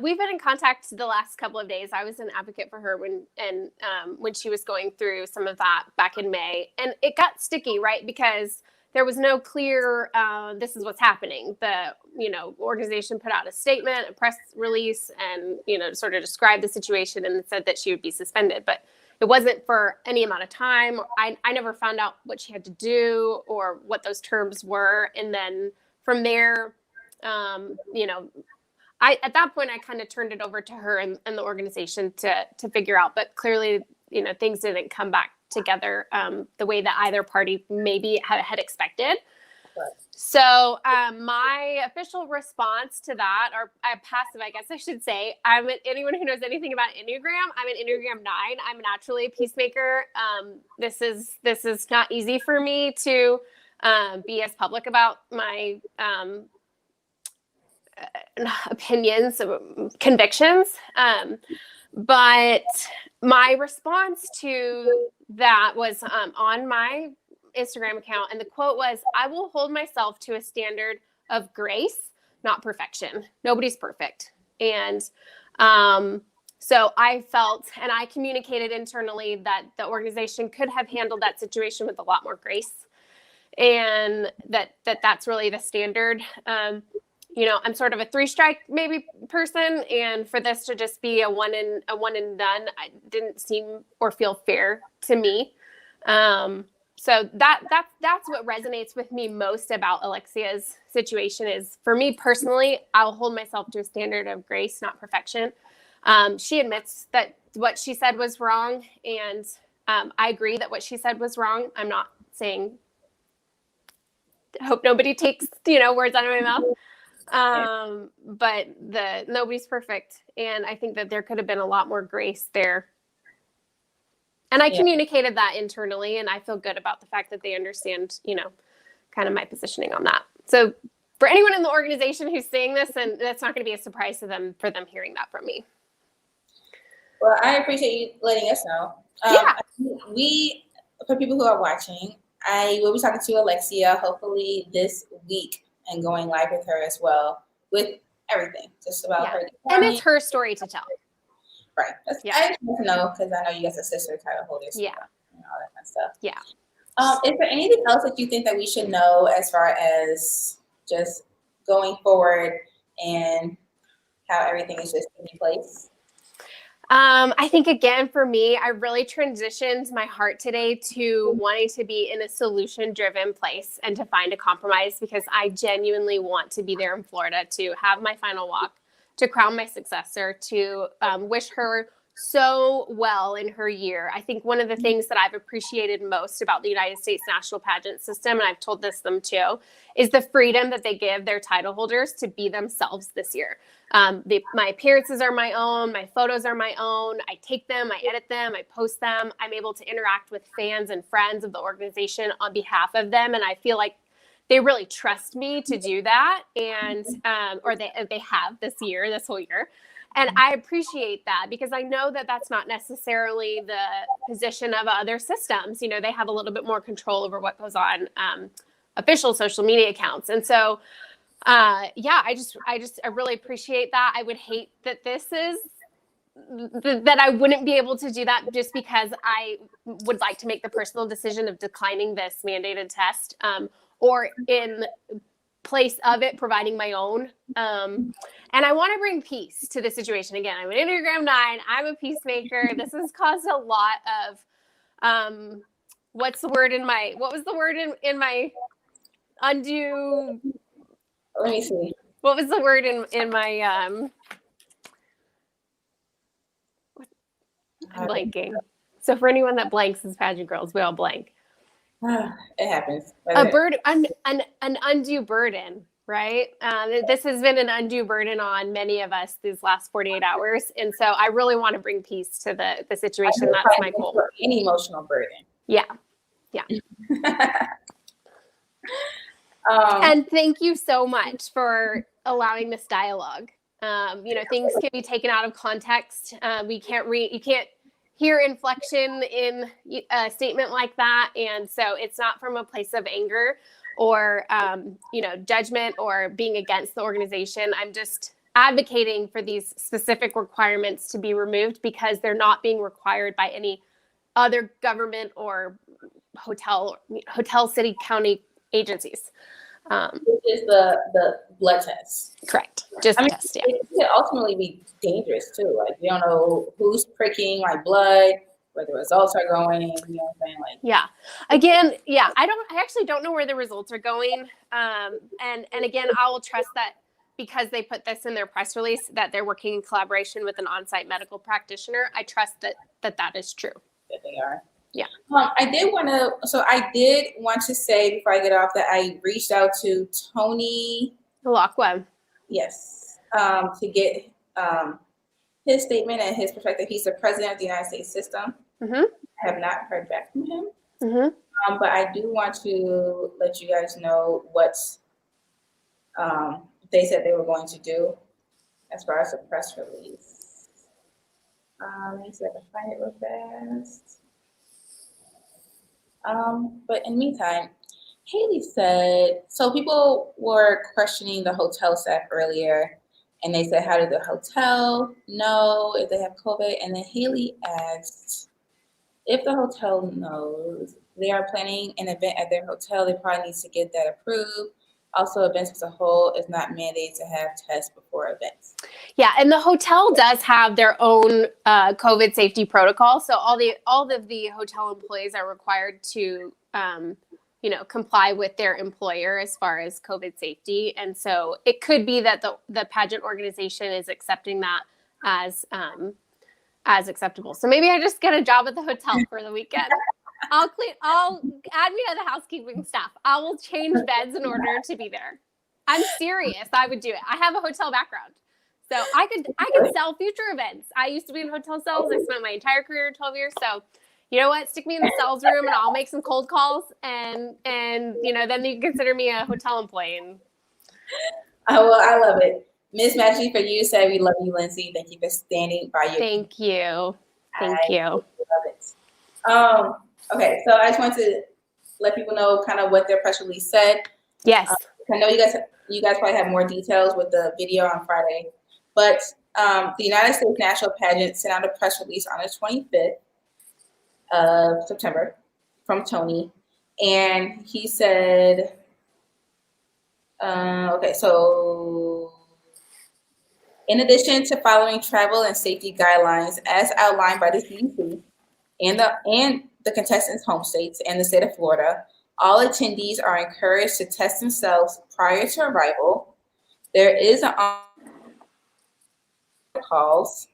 we've been in contact the last couple of days. I was an advocate for her when she was going through some of that back in May, and it got sticky, right? Because there was no clear, this is what's happening. The, organization put out a statement, a press release, and, sort of described the situation and said that she would be suspended. But it wasn't for any amount of time. I never found out what she had to do or what those terms were. And then from there, at that point, I kind of turned it over to her and the organization to figure out. But clearly, things didn't come back together the way that either party maybe had expected. Right. So my official response to that, or passive, I guess I should say, anyone who knows anything about Enneagram, I'm an Enneagram 9. I'm naturally a peacemaker. This is not easy for me to be as public about my opinions, convictions. But my response to that was on my Instagram account. And the quote was, "I will hold myself to a standard of grace, not perfection. Nobody's perfect." And so I felt, and I communicated internally, that the organization could have handled that situation with a lot more grace. And that's really the standard. I'm sort of a 3-strike maybe person, and for this to just be a one and done, didn't seem or feel fair to me. So that's what resonates with me most about Alexia's situation is, for me personally, I'll hold myself to a standard of grace, not perfection. She admits that what she said was wrong, and I agree that what she said was wrong. I'm not saying, I hope nobody takes words out of my mouth. But nobody's perfect. And I think that there could have been a lot more grace there. And I communicated that internally, and I feel good about the fact that they understand, kind of my positioning on that. So for anyone in the organization who's saying this, and that's not going to be a surprise to them for them hearing that from me. Well, I appreciate you letting us know. For people who are watching, I will be talking to Alexia hopefully this week and going live with her as well with everything, just about her. And it's her story to tell. Right. I just want to know because I know you guys are sister title holders. Yeah. And all that kind of stuff. Yeah. Is there anything else that you think that we should know as far as just going forward and how everything is just taking place? I think, again, for me, I really transitioned my heart today to wanting to be in a solution-driven place and to find a compromise, because I genuinely want to be there in Florida to have my final walk, to crown my successor, to wish her so well in her year. I think one of the things that I've appreciated most about the United States National Pageant System, and I've told them too, is the freedom that they give their title holders to be themselves this year. My appearances are my own, my photos are my own. I take them, I edit them, I post them. I'm able to interact with fans and friends of the organization on behalf of them, and I feel like they really trust me to do that, and or they have this whole year. And I appreciate that, because I know that that's not necessarily the position of other systems. They have a little bit more control over what goes on official social media accounts. And so, I really appreciate that. I would hate that that I wouldn't be able to do that just because I would like to make the personal decision of declining this mandated test, or in place of it, providing my own. And I want to bring peace to the situation. Again, I'm an Enneagram 9. I'm a peacemaker. This has caused a lot of, what was the word in my undue? Let me see. What was the word in my, I'm blanking. So for anyone that blanks as pageant girls, we all blank. It happens. An undue burden, right? This has been an undue burden on many of us these last 48 hours. And so I really want to bring peace to the situation. That's my goal. Any emotional burden. Yeah. Yeah. And thank you so much for allowing this dialogue. Things can be taken out of context. You can't hear inflection in a statement like that. And so it's not from a place of anger or, judgment or being against the organization. I'm just advocating for these specific requirements to be removed because they're not being required by any other government or hotel, city, county agencies. Which is the blood test. Correct. Just the test, yeah. It could ultimately be dangerous too. Like, you don't know who's pricking my blood, where the results are going, you know what I'm saying? Like, yeah. Again, yeah, I actually don't know where the results are going. And again, I will trust that because they put this in their press release that they're working in collaboration with an on-site medical practitioner. I trust that is true. That they are. Yeah. I did want to say before I get off that I reached out to Tony Lockweb. Yes. To get his statement and his perspective. He's the president of the United States system. Mm-hmm. I have not heard back from him. Mm-hmm. But I do want to let you guys know what they said they were going to do as far as the press release. Let me see if I can find it real fast. But in the meantime, Haley said, so people were questioning the hotel staff earlier, and they said, how did the hotel know if they have COVID? And then Haley asked, if the hotel knows they are planning an event at their hotel, they probably need to get that approved. Also, events as a whole is not mandated to have tests before events. Yeah, and the hotel does have their own COVID safety protocol. So all of the hotel employees are required to, comply with their employer as far as COVID safety. And so it could be that the pageant organization is accepting that as acceptable. So maybe I just get a job at the hotel for the weekend. I'll add me to the housekeeping staff. I will change beds in order to be there. I'm serious. I would do it. I have a hotel background. So I could sell future events. I used to be in hotel sales. I spent my entire career 12 years. So you know what? Stick me in the sales room and I'll make some cold calls and then you can consider me a hotel employee. I love it. Miss Matchy, for you said we love you, Lindsay. Thank you for standing by your Thank you. Thank you. Love it. Okay, so I just want to let people know kind of what their press release said. Yes. I know you guys probably have more details with the video on Friday, but the United States National Pageant sent out a press release on the 25th of September from Tony, and he said, okay, so in addition to following travel and safety guidelines as outlined by the CDC and the contestants' home states and the state of Florida, all attendees are encouraged to test themselves prior to arrival. There is an calls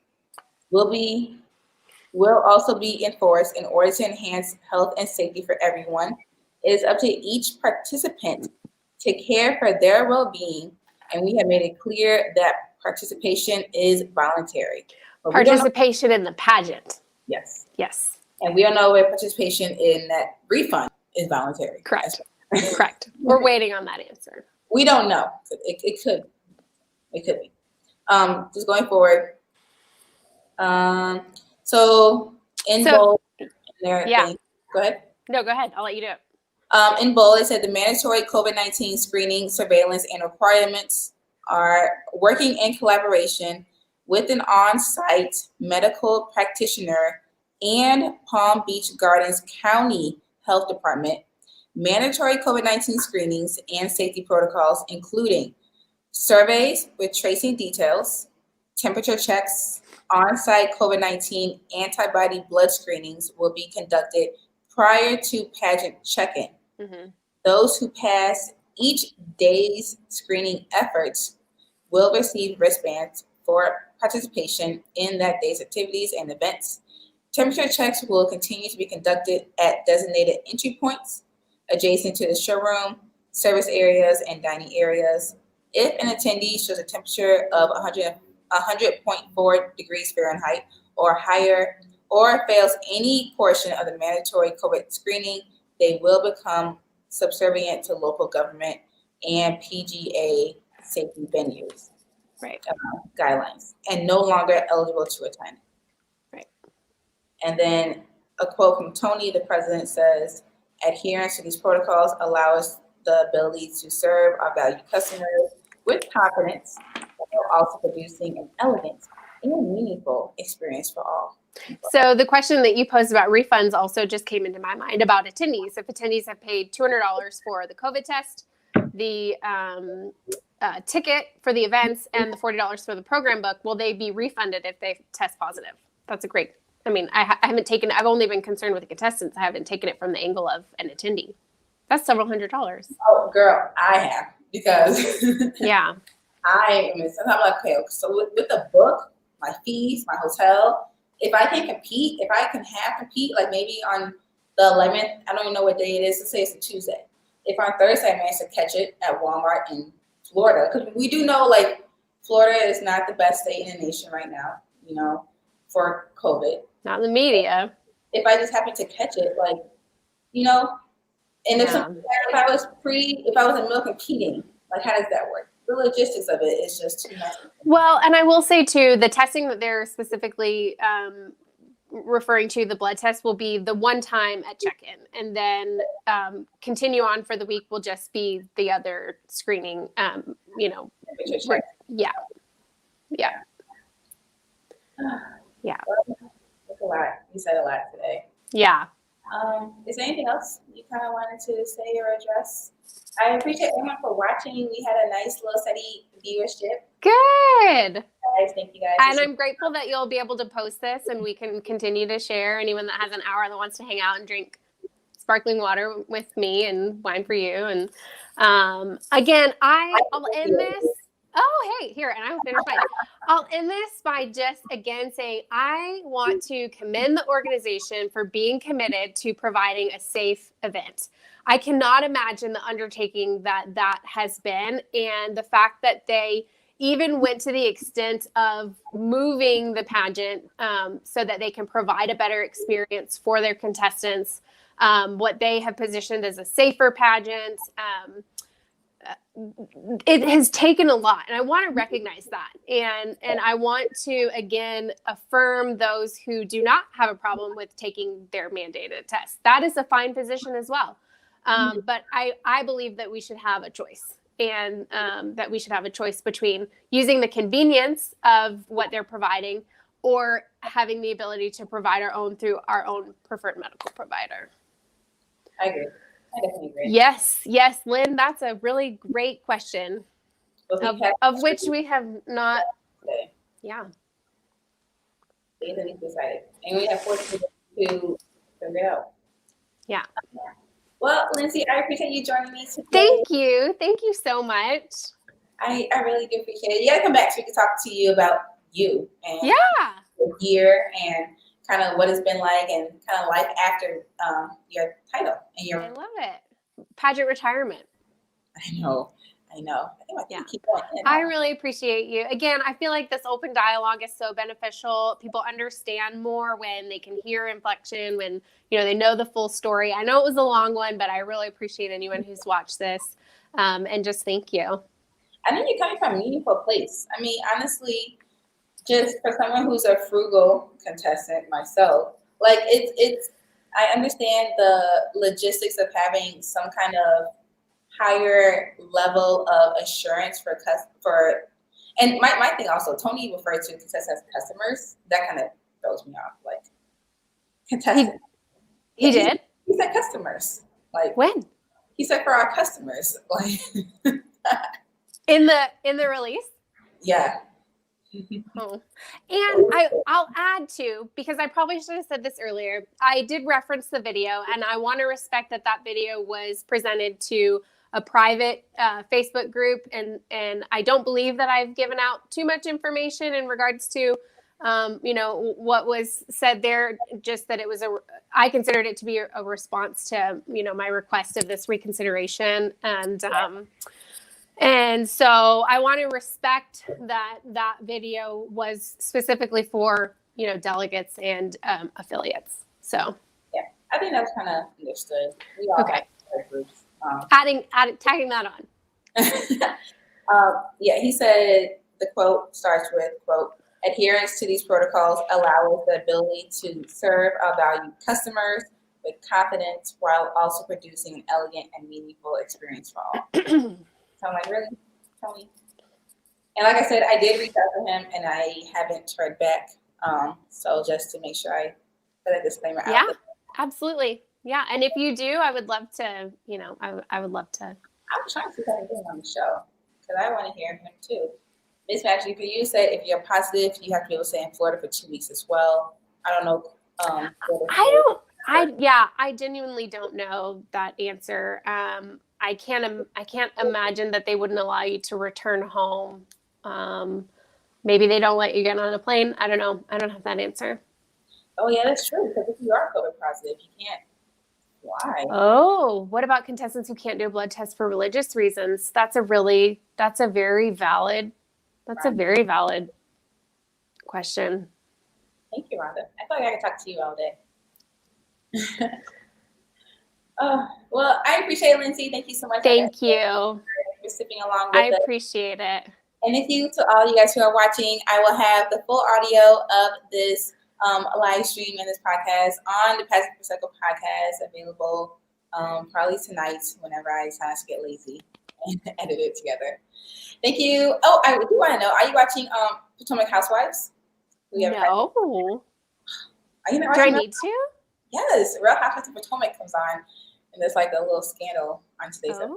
will also be enforced in order to enhance health and safety for everyone. It is up to each participant to care for their well-being, and we have made it clear that participation is voluntary. Participation in the pageant. Yes. Yes. And we don't know if participation in that refund is voluntary. Correct. Correct. We're waiting on that answer. We don't know. It could be. Just going forward. So in bold, yeah. Go ahead. No, go ahead. I'll let you do it. In bold, it said the mandatory COVID-19 screening, surveillance, and requirements are working in collaboration with an on-site medical practitioner and Palm Beach Gardens County Health Department. Mandatory COVID-19 screenings and safety protocols, including surveys with tracing details, temperature checks, on-site COVID-19 antibody blood screenings will be conducted prior to pageant check-in. Mm-hmm. Those who pass each day's screening efforts will receive wristbands for participation in that day's activities and events. Temperature checks will continue to be conducted at designated entry points adjacent to the showroom, service areas, and dining areas. If an attendee shows a temperature of 100.4 degrees Fahrenheit or higher, or fails any portion of the mandatory COVID screening, they will become subservient to local government and PGA safety venues guidelines and no longer eligible to attend. Right. And then a quote from Tony, the president, says, adherence to these protocols allows the ability to serve our valued customers with confidence, while also producing an elegant and meaningful experience for all. So the question that you posed about refunds also just came into my mind about attendees. If attendees have paid $200 for the COVID test, the ticket for the events, and the $40 for the program book, will they be refunded if they test positive? That's a great. I mean, I've only been concerned with the contestants. I haven't taken it from the angle of an attendee. That's several $100s. Oh, girl, I have, because yeah. Sometimes I'm like, okay, so with the book, my fees, my hotel, if I can compete, like maybe on the 11th, I don't even know what day it is, let's say it's a Tuesday. If on Thursday I manage to catch it at Walmart in Florida, because we do know like Florida is not the best state in the nation right now, for COVID. Not in the media. If I just happen to catch it, like, and if I was in the middle of competing, like how does that work? The logistics of it is just too much. Well, and I will say too, the testing that they're specifically referring to, the blood test, will be the one time at check-in, and then continue on for the week will just be the other screening. Yeah. That's a lot. You said a lot today. Yeah. Is there anything else you kind of wanted to say or address? I appreciate everyone for watching. We had a nice little steady viewership. Good. Guys, thank you guys. And I'm grateful that you'll be able to post this and we can continue to share. Anyone that has an hour that wants to hang out and drink sparkling water with me and wine for you. And again, I'll end this Oh, hey, here, and I will finish mine. I'll end this by just again saying I want to commend the organization for being committed to providing a safe event. I cannot imagine the undertaking that has been, and the fact that they even went to the extent of moving the pageant so that they can provide a better experience for their contestants. What they have positioned as a safer pageant. It has taken a lot, and I want to recognize that, and I want to again affirm those who do not have a problem with taking their mandated test. That is a fine position as well, but I believe that we should have a choice, and that we should have a choice between using the convenience of what they're providing or having the ability to provide our own through our own preferred medical provider. I agree. I definitely agree. Yes, Lynn, that's a really great question, of which we have not. Today. Yeah. Easily decided, and we have 14 to figure it out. Yeah. Well, Lindsay, I appreciate you joining me today. Thank you so much. I really do appreciate it. You gotta come back so we can talk to you about you and your year and kind of what it's been like and kind of life after your title and your. I love it. Pageant retirement. I know. I think I can keep going. I really appreciate you. Again, I feel like this open dialogue is so beneficial. People understand more when they can hear inflection, when they know the full story. I know it was a long one, but I really appreciate anyone who's watched this. And just thank you. I think you're coming from a meaningful place. I mean, honestly, just for someone who's a frugal contestant myself, like it's I understand the logistics of having some kind of higher level of assurance for and my thing also, Tony referred to contestants as customers. That kind of throws me off. Like contestants. He did? He said customers. Like when? He said for our customers. Like in the release? Yeah. Oh. And I'll add too, because I probably should have said this earlier. I did reference the video, and I want to respect that video was presented to a private Facebook group, and I don't believe that I've given out too much information in regards to what was said there. Just that it was I considered it to be a response to my request of this reconsideration, and so I want to respect that video was specifically for, delegates and affiliates. So yeah, I think that's kind of understood. We all have groups. Tagging that on. Yeah, he said the quote starts with, quote, adherence to these protocols allows us the ability to serve our valued customers with confidence while also producing an elegant and meaningful experience for all. So I'm like, really, Tony? And like I said, I did reach out to him, and I haven't heard back. So just to make sure I put a disclaimer out. Yeah, absolutely. Yeah, and if you do, I would love to. I would love to. I'm trying to see if I can get him on the show because I want to hear him too. Miss Matthew, for you said if you're positive, you have to be able to stay in Florida for 2 weeks as well. I don't know. I genuinely don't know that answer. I can't imagine that they wouldn't allow you to return home. Maybe they don't let you get on a plane. I don't know. I don't have that answer. Oh yeah, that's true. Because if you are COVID positive, you can't fly. Oh, what about contestants who can't do a blood test for religious reasons? That's a very valid question. Thank you, Rhonda. I feel like I could talk to you all day. Well, I appreciate it, Lindsay. Thank you so much. Thank you for sipping along with us. I appreciate it. And thank you to all you guys who are watching. I will have the full audio of this live stream and this podcast on the Pageant Prosecco podcast available probably tonight whenever I decide to get lazy and edit it together. Thank you. Oh, I do want to know, are you watching Potomac Housewives? No. Are you not watching? Do I that? need to? Yes, Real Housewives of Potomac comes on, and there's like a little scandal on today's episode.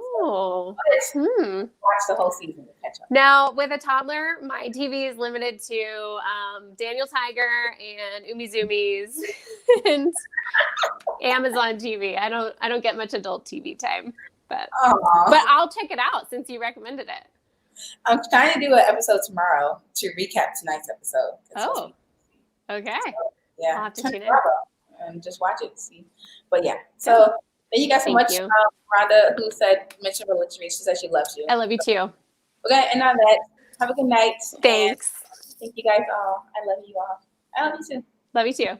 Watch the whole season to catch up. Now, with a toddler, my TV is limited to Daniel Tiger and Umizumis and Amazon TV. I don't get much adult TV time, but I'll check it out since you recommended it. I'm trying to do an episode tomorrow to recap tonight's episode. Oh, okay. Yeah, I'll have to turn tune in. Bravo and just watch it. See, but yeah. So thank you guys so much, Rhonda, who mentioned religion. She said she loves you. I love you too. Okay, and on that, have a good night. Thanks. Thank you guys all. I love you all. I love you too. Love you too.